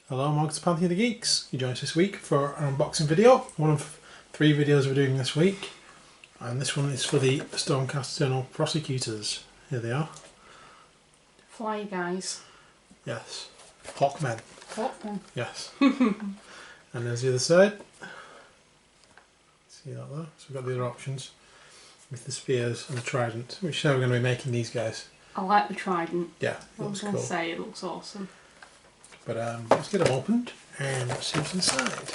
Hello, I'm Manta Survive the Geeks. You join us this week for our unboxing video. One of 3 videos we're doing this week. And this one is for the Stormcast Eternal Prosecutors. Here they are. Fly guys. Yes. Hawkmen. Hawkmen. Yes. And there's the other side. See that there? So we've got the other options with the spears and the trident, which is how we're going to be making these guys. I like the trident. Yeah, I was going to say it looks awesome. But let's get them opened and see what's inside.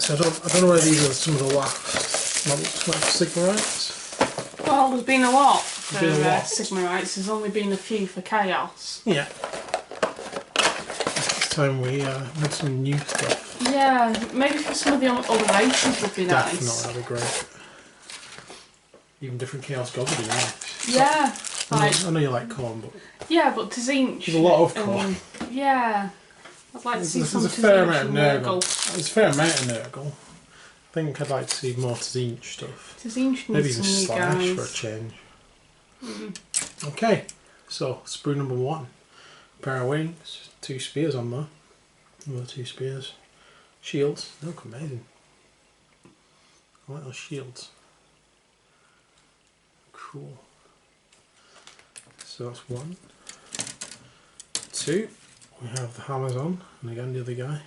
So I don't know whether these are some of the last. That looks like sigmarites. Well, there's been a lot for sigmarites. There's only been a few for chaos. Yeah. This time we had some new stuff. Yeah, maybe for some of the other races would be nice. Definitely, that'd be great. Even different chaos gods would be nice. Yeah. I know you like corn, but yeah, but Tzinch. There's a lot of corn. Yeah, I'd like to see some There's a fair amount of Nurgle. There's a fair amount of Nurgle. I think I'd like to see more Tzinch stuff. Tzinch Maybe needs even some new Slash guys. for a change. Okay, so sprue number 1. Pair of wings, 2 spears on there. Another 2 spears. Shields, they look amazing. I like those shields. Cool. So that's 1. 2. We have the hammers on, and again the other guy.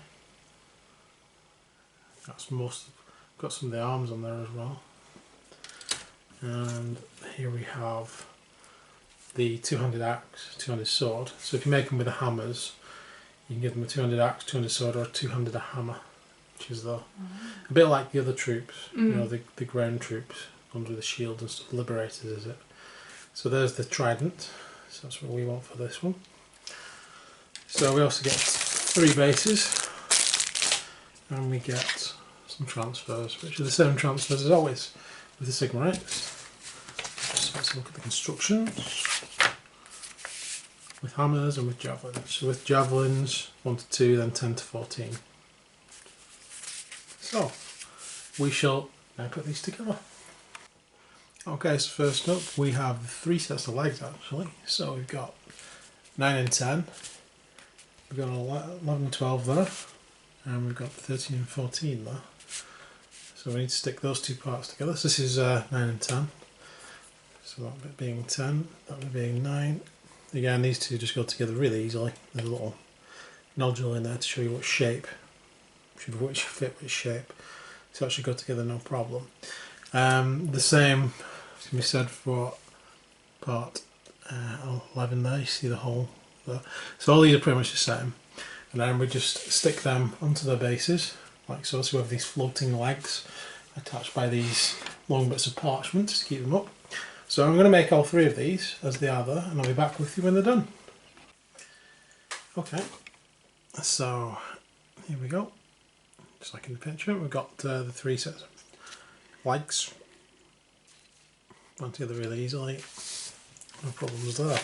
That's got some of the arms on there as well. And here we have the 200 axe, 200 sword. So if you make them with the hammers, you can give them a 200 axe, 200 sword, or a 200 a hammer, which is a bit like the other troops, you know, the ground troops, ones with the shield and stuff. Liberators, is it? So there's the trident. So that's what we want for this one. So we also get 3 bases, and we get some transfers, which are the same transfers as always with the sigmarites. So let's look at the constructions with hammers and with javelins. So with javelins 1 to 2, then 10 to 14. So we shall now put these together. Okay, so first up we have 3 sets of legs actually. So we've got 9 and 10, we've got 11 and 12 there, and we've got 13 and 14 there. So we need to stick those 2 parts together. So this is 9 and 10. So that bit being 10, that bit being 9. Again, these 2 just go together really easily. There's a little nodule in there to show you what shape, which fit which shape. So that should go together no problem. The same can be said for part 11 there, you see the hole there. So all these are pretty much the same. And then we just stick them onto their bases, like so. So we have these floating legs attached by these long bits of parchment to keep them up. So I'm going to make all 3 of these as they are there, and I'll be back with you when they're done. Okay, so here we go. Just like in the picture, we've got the 3 sets of legs. Went together really easily, no problems there.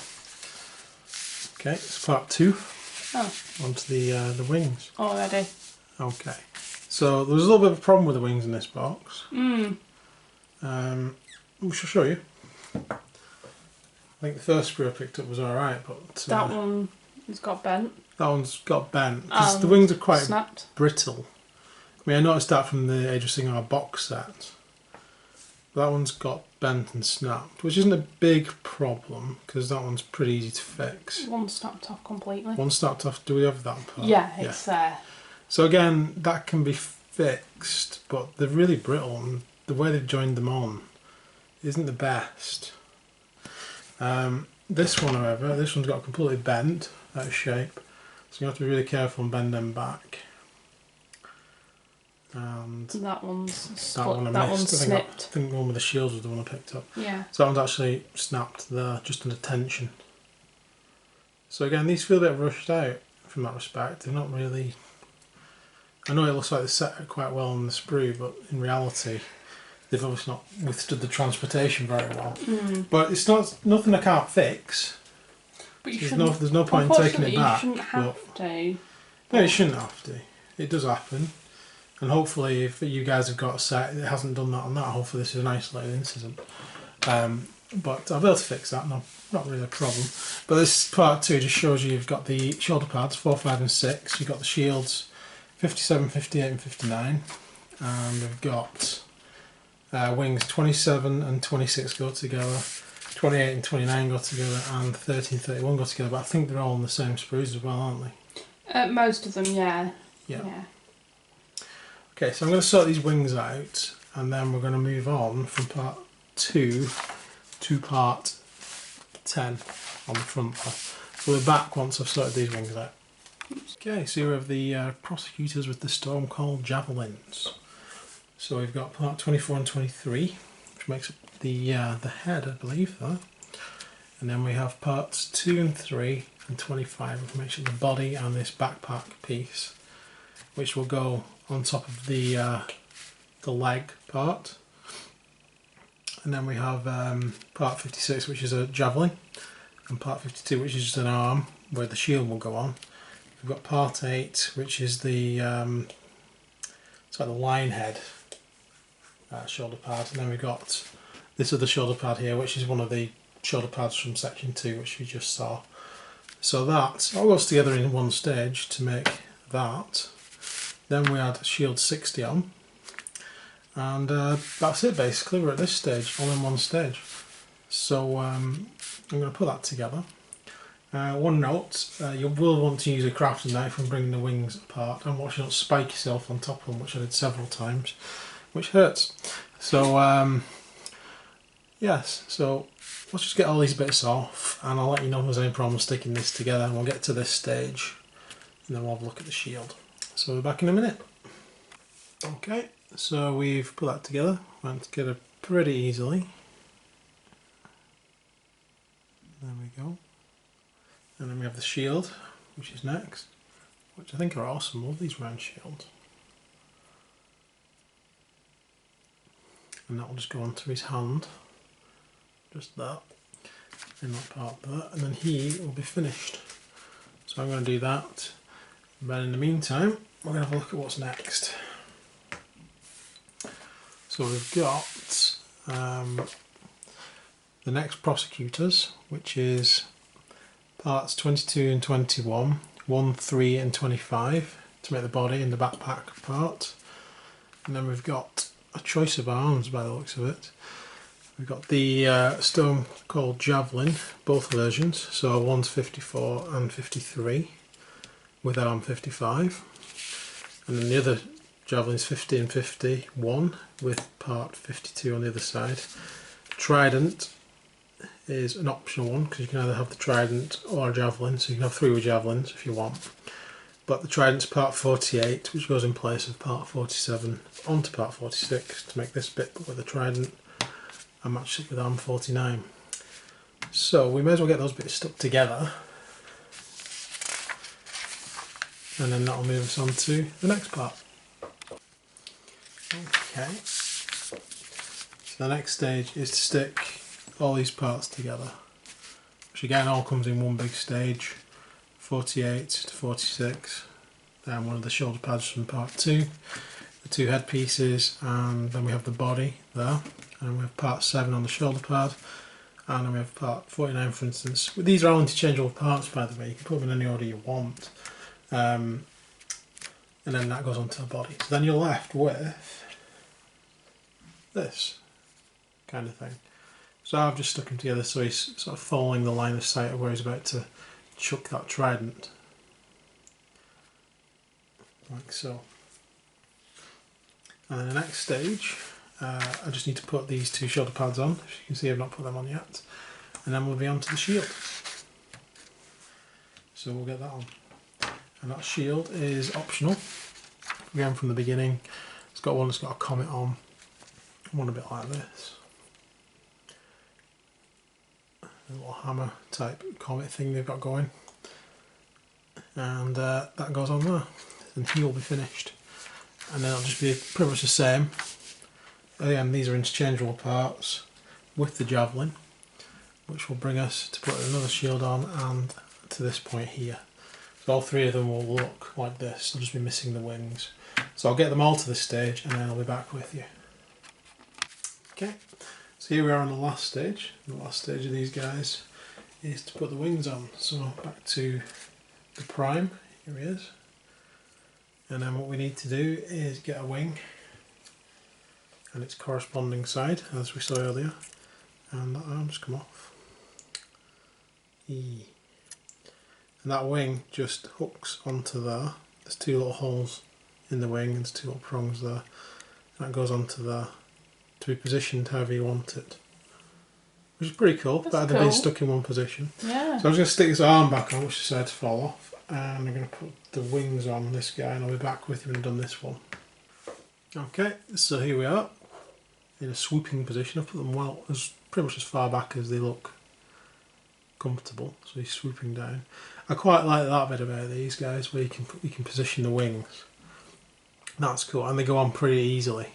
Okay, it's part 2. Oh. Onto the wings. Already. Okay, so there's a little bit of a problem with the wings in this box. We shall show you. I think the first sprue I picked up was alright, but that one has got bent. That one's got bent because the wings are quite snapped. Brittle. I mean, I noticed that from the Age of Sigmar box set. That one's got bent and snapped, which isn't a big problem because that one's pretty easy to fix. One snapped off completely. One snapped off. Do we have that part? Yeah, it's there. So again, that can be fixed, but they're really brittle, and the way they've joined them on isn't the best. This one, however, this one's got completely bent out of shape, so you have to be really careful and bend them back. And that one's snipped. I think the one with the shields was the one I picked up. Yeah. So that one's actually snapped there, just under tension. So again, these feel a bit rushed out from that respect. They're not really. I know it looks like they're set quite well on the sprue, but in reality, they've obviously not withstood the transportation very well. But it's nothing I can't fix. But there's no point in taking it back. You shouldn't have to. No, you shouldn't have to. It does happen. And hopefully, if you guys have got a set that hasn't done that on that, hopefully this is an isolated incident. but I'll be able to fix that, no, not really a problem. But this part 2 just shows you've got the shoulder pads 4, 5 and 6, you've got the shields 57, 58 and 59, and we've got wings 27 and 26 go together, 28 and 29 go together, and 30 and 31 go together, but I think they're all on the same sprues as well, aren't they? Most of them, yeah. Yeah. Okay, so I'm going to sort these wings out, and then we're going to move on from part 2 to part 10 on the front there. So we're back once I've sorted these wings out. Okay, so we have the Prosecutors with the Stormcast javelins. So we've got part 24 and 23, which makes up the head, I believe, though. And then we have parts 2 and 3 and 25, which makes up the body and this backpack piece, which will go on top of the leg part. And then we have part 56, which is a javelin, and part 52, which is just an arm where the shield will go on. We've got part 8, which is the it's like the lion head shoulder pad, and then we've got this other shoulder pad here, which is one of the shoulder pads from section 2, which we just saw. So that all goes together in one stage to make that. Then we add shield 60 on, and that's it basically. We're at this stage, all in one stage. So I'm going to put that together. One note, you will want to use a crafting knife when bringing the wings apart, and watch you don't spike yourself on top of them, which I did several times, which hurts. So yes, so let's just get all these bits off, and I'll let you know if there's any problem sticking this together, and we'll get to this stage and then we'll have a look at the shield. So we're back in a minute. Okay, so we've put that together, went together pretty easily. There we go. And then we have the shield, which is next, which I think are awesome. I love these round shields. And that will just go onto his hand, just that, in that part there, and then he will be finished. So I'm going to do that, but in the meantime we're going to have a look at what's next. So we've got the next Prosecutors, which is parts 22 and 21, 1, 3 and 25 to make the body and the backpack part. And then we've got a choice of arms by the looks of it. We've got the stone called javelin, both versions, so one's 54 and 53 with arm 55, and then the other javelin's 50 and 51 with part 52 on the other side. Trident is an optional one because you can either have the trident or a javelin, so you can have 3 with javelins if you want. But the trident's part 48, which goes in place of part 47 onto part 46 to make this bit with the trident and match it with arm 49. So we may as well get those bits stuck together, and then that'll move us on to the next part. Okay, so the next stage is to stick all these parts together, which again all comes in one big stage, 48 to 46, then one of the shoulder pads from part 2, the 2 head pieces, and then we have the body there, and we have part 7 on the shoulder pad, and then we have part 49 for instance. These are all interchangeable parts by the way, you can put them in any order you want, and then that goes onto the body. So then you're left with this kind of thing. So I've just stuck him together so he's sort of following the line of sight of where he's about to chuck that trident, like so. And then the next stage, I just need to put these 2 shoulder pads on. As you can see, I've not put them on yet, and then we'll be on to the shield. So we'll get that on, and that shield is optional. Again from the beginning, it's got one that's got a comet on, one a bit like this, a little hammer type comet thing they've got going, and that goes on there, and he will be finished. And then it'll just be pretty much the same. Again, these are interchangeable parts with the javelin, which will bring us to put another shield on and to this point here. So all 3 of them will look like this, they'll just be missing the wings. So I'll get them all to this stage and then I'll be back with you. Okay, So here we are on the last stage. The last stage of these guys is to put the wings on. So back to the prime, here he is. And then what we need to do is get a wing and its corresponding side, as we saw earlier. And that arm's come off. And that wing just hooks onto there. There's two little holes in the wing and there's two little prongs there. That goes onto there to be positioned however you want it. Which is pretty cool, better than being stuck in one position. Yeah. So I'm just going to stick this arm back on, which decided to fall off, and I'm going to put the wings on this guy, and I'll be back with you when I've done this one. Okay, so here we are, in a swooping position. I've put them well, pretty much as far back as they look comfortable, so he's swooping down. I quite like that bit about these guys, where you can position the wings. That's cool, and they go on pretty easily,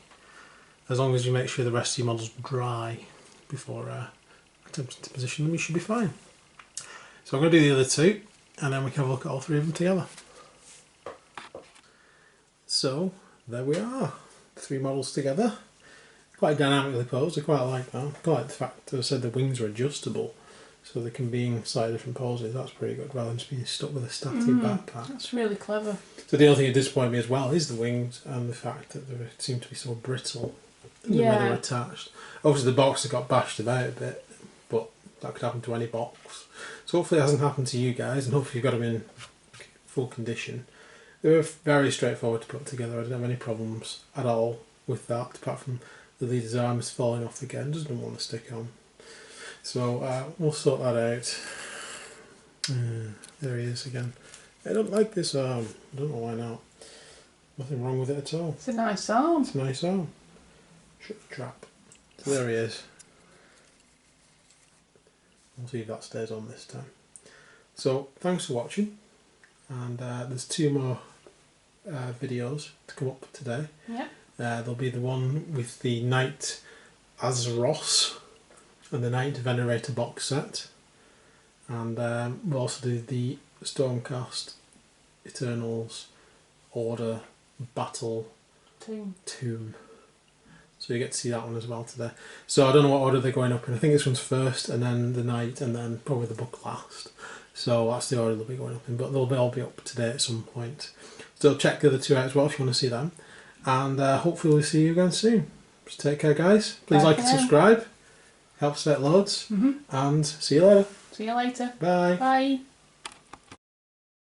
as long as you make sure the rest of your models dry before attempting to position them. You should be fine. So I'm going to do the other two, and then we can have a look at all three of them together. So there we are, the three models together. Quite dynamically posed. I quite like that. I quite like the fact that I said the wings are adjustable, so they can be in slightly different poses. That's pretty good, rather than just being stuck with a static backpack. That's really clever. So the only thing that disappointed me as well is the wings and the fact that they seem to be so brittle in the way they're attached. Obviously the box has got bashed about a bit, but that could happen to any box. So hopefully it hasn't happened to you guys, and hopefully you've got them in full condition. They were very straightforward to put together. I didn't have any problems at all with that, apart from the leader's arm is falling off again, doesn't want to stick on. So we'll sort that out. There he is again. I don't like this arm. I don't know why not. Nothing wrong with it at all. It's a nice arm. It's a nice arm. Shut the trap. So there he is. We'll see if that stays on this time. So thanks for watching. And there's two more videos to come up today. Yeah. There'll be the one with the Knight Azyos and the Knight Venator box set. And we'll also do the Stormcast Eternals Order Battletomb. So you get to see that one as well today. So I don't know what order they're going up in. I think this one's first, and then the Knight, and then probably the book last. So that's the order they'll be going up in, but they'll all be up today at some point. So check the other two out as well if you want to see them. And hopefully we'll see you again soon. So take care, guys. Please like and subscribe. Helps out loads. And see you later. See you later. Bye. Bye.